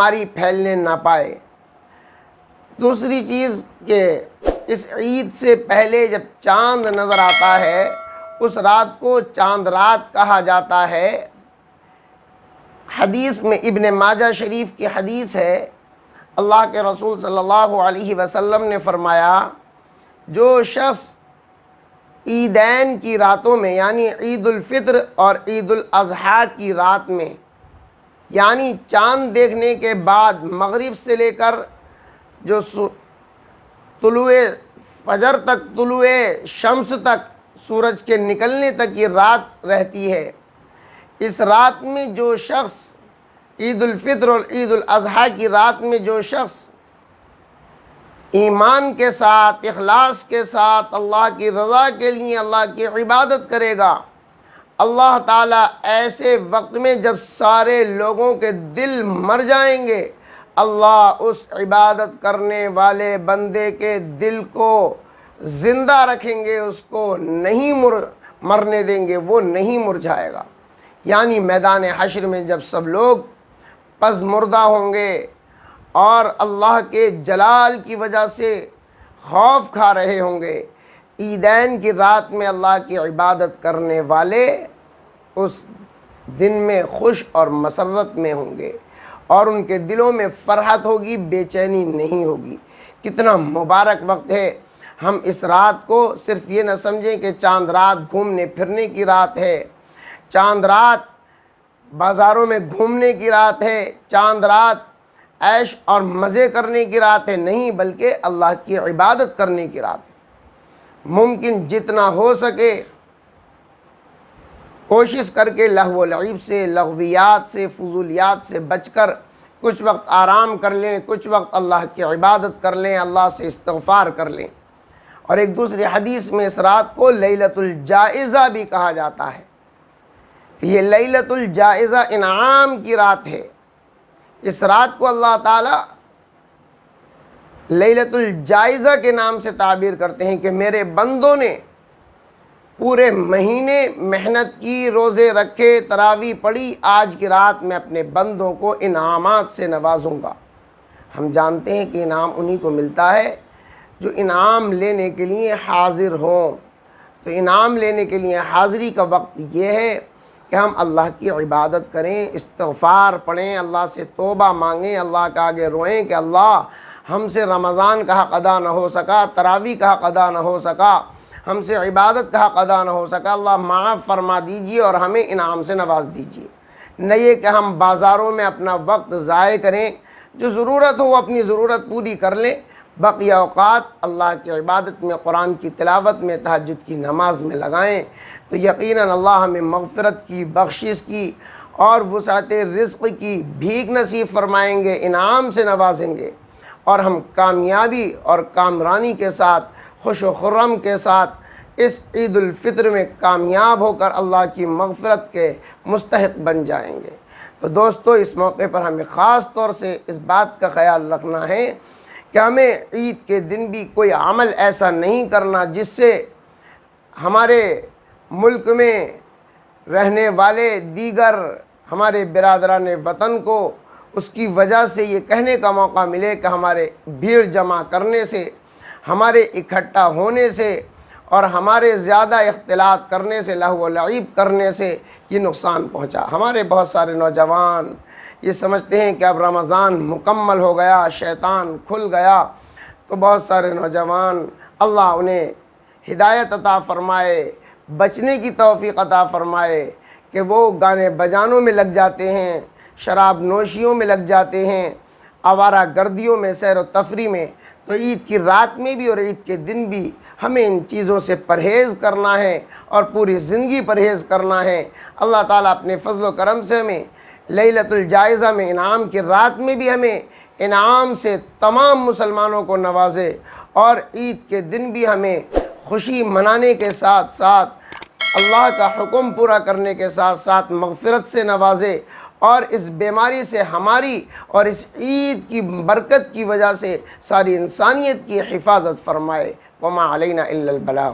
بیماری پھیلنے نہ پائے۔ دوسری چیز کہ اس عید سے پہلے جب چاند نظر آتا ہے اس رات کو چاند رات کہا جاتا ہے۔ حدیث میں ابن ماجہ شریف کی حدیث ہے، اللہ کے رسول صلی اللہ علیہ وسلم نے فرمایا، جو شخص عیدین کی راتوں میں یعنی عید الفطر اور عید الاضحیٰ کی رات میں، یعنی چاند دیکھنے کے بعد مغرب سے لے کر جو طلوع فجر تک، طلوع شمس تک، سورج کے نکلنے تک یہ رات رہتی ہے، اس رات میں جو شخص عید الفطر اور عید الاضحیٰ کی رات میں جو شخص ایمان کے ساتھ، اخلاص کے ساتھ اللہ کی رضا کے لیے اللہ کی عبادت کرے گا، اللہ تعالیٰ ایسے وقت میں جب سارے لوگوں کے دل مر جائیں گے، اللہ اس عبادت کرنے والے بندے کے دل کو زندہ رکھیں گے، اس کو نہیں مرنے دیں گے، وہ نہیں مرجھائے گا۔ یعنی میدان حشر میں جب سب لوگ پس مردہ ہوں گے اور اللہ کے جلال کی وجہ سے خوف کھا رہے ہوں گے، عیدین کی رات میں اللہ کی عبادت کرنے والے اس دن میں خوش اور مسرت میں ہوں گے اور ان کے دلوں میں فرحت ہوگی، بے چینی نہیں ہوگی۔ کتنا مبارک وقت ہے۔ ہم اس رات کو صرف یہ نہ سمجھیں کہ چاند رات گھومنے پھرنے کی رات ہے، چاند رات بازاروں میں گھومنے کی رات ہے، چاند رات عیش اور مزے کرنے کی رات ہے، نہیں، بلکہ اللہ کی عبادت کرنے کی رات ہے۔ ممکن جتنا ہو سکے کوشش کر کے لہو و لعب سے، لغویات سے، فضولیات سے بچ کر کچھ وقت آرام کر لیں، کچھ وقت اللہ کی عبادت کر لیں، اللہ سے استغفار کر لیں۔ اور ایک دوسری حدیث میں اس رات کو لیلۃ الجائزہ بھی کہا جاتا ہے۔ یہ لیلۃ الجائزہ انعام کی رات ہے۔ اس رات کو اللہ تعالیٰ لیلۃ الجائزہ کے نام سے تعبیر کرتے ہیں کہ میرے بندوں نے پورے مہینے محنت کی، روزے رکھے، تراویح پڑھی، آج کی رات میں اپنے بندوں کو انعامات سے نوازوں گا۔ ہم جانتے ہیں کہ انعام انہی کو ملتا ہے جو انعام لینے کے لیے حاضر ہوں۔ تو انعام لینے کے لیے حاضری کا وقت یہ ہے کہ ہم اللہ کی عبادت کریں، استغفار پڑھیں، اللہ سے توبہ مانگیں، اللہ کے آگے روئیں کہ اللہ ہم سے رمضان کا حق ادا نہ ہو سکا، تراویح کا حق ادا نہ ہو سکا، ہم سے عبادت کا حق ادا نہ ہو سکا، اللہ معاف فرما دیجیے اور ہمیں انعام سے نواز دیجیے۔ نہ یہ کہ ہم بازاروں میں اپنا وقت ضائع کریں، جو ضرورت ہو وہ اپنی ضرورت پوری کر لیں، بقیہ اوقات اللہ کی عبادت میں، قرآن کی تلاوت میں، تہجد کی نماز میں لگائیں، تو یقیناً اللہ ہمیں مغفرت کی، بخشش کی اور وسعت رزق کی بھیک نصیب فرمائیں گے، انعام سے نوازیں گے، اور ہم کامیابی اور کامرانی کے ساتھ، خوش و خرم کے ساتھ اس عید الفطر میں کامیاب ہو کر اللہ کی مغفرت کے مستحق بن جائیں گے۔ تو دوستو، اس موقع پر ہمیں خاص طور سے اس بات کا خیال رکھنا ہے کہ ہمیں عید کے دن بھی کوئی عمل ایسا نہیں کرنا جس سے ہمارے ملک میں رہنے والے دیگر ہمارے برادران وطن کو اس کی وجہ سے یہ کہنے کا موقع ملے کہ ہمارے بھیڑ جمع کرنے سے، ہمارے اکٹھا ہونے سے اور ہمارے زیادہ اختلاط کرنے سے، لہو و لعب کرنے سے یہ نقصان پہنچا۔ ہمارے بہت سارے نوجوان یہ سمجھتے ہیں کہ اب رمضان مکمل ہو گیا، شیطان کھل گیا، تو بہت سارے نوجوان اللہ انہیں ہدایت عطا فرمائے، بچنے کی توفیق عطا فرمائے کہ وہ گانے بجانوں میں لگ جاتے ہیں، شراب نوشیوں میں لگ جاتے ہیں، آوارہ گردیوں میں، سیر و تفریح میں۔ تو عید کی رات میں بھی اور عید کے دن بھی ہمیں ان چیزوں سے پرہیز کرنا ہے اور پوری زندگی پرہیز کرنا ہے۔ اللہ تعالیٰ اپنے فضل و کرم سے ہمیں لیلۃ الجائزہ میں، انعام کی رات میں بھی ہمیں انعام سے تمام مسلمانوں کو نوازے، اور عید کے دن بھی ہمیں خوشی منانے کے ساتھ ساتھ اللہ کا حکم پورا کرنے کے ساتھ ساتھ مغفرت سے نوازے، اور اس بیماری سے ہماری اور اس عید کی برکت کی وجہ سے ساری انسانیت کی حفاظت فرمائے۔ وما علینا الا البلاغ۔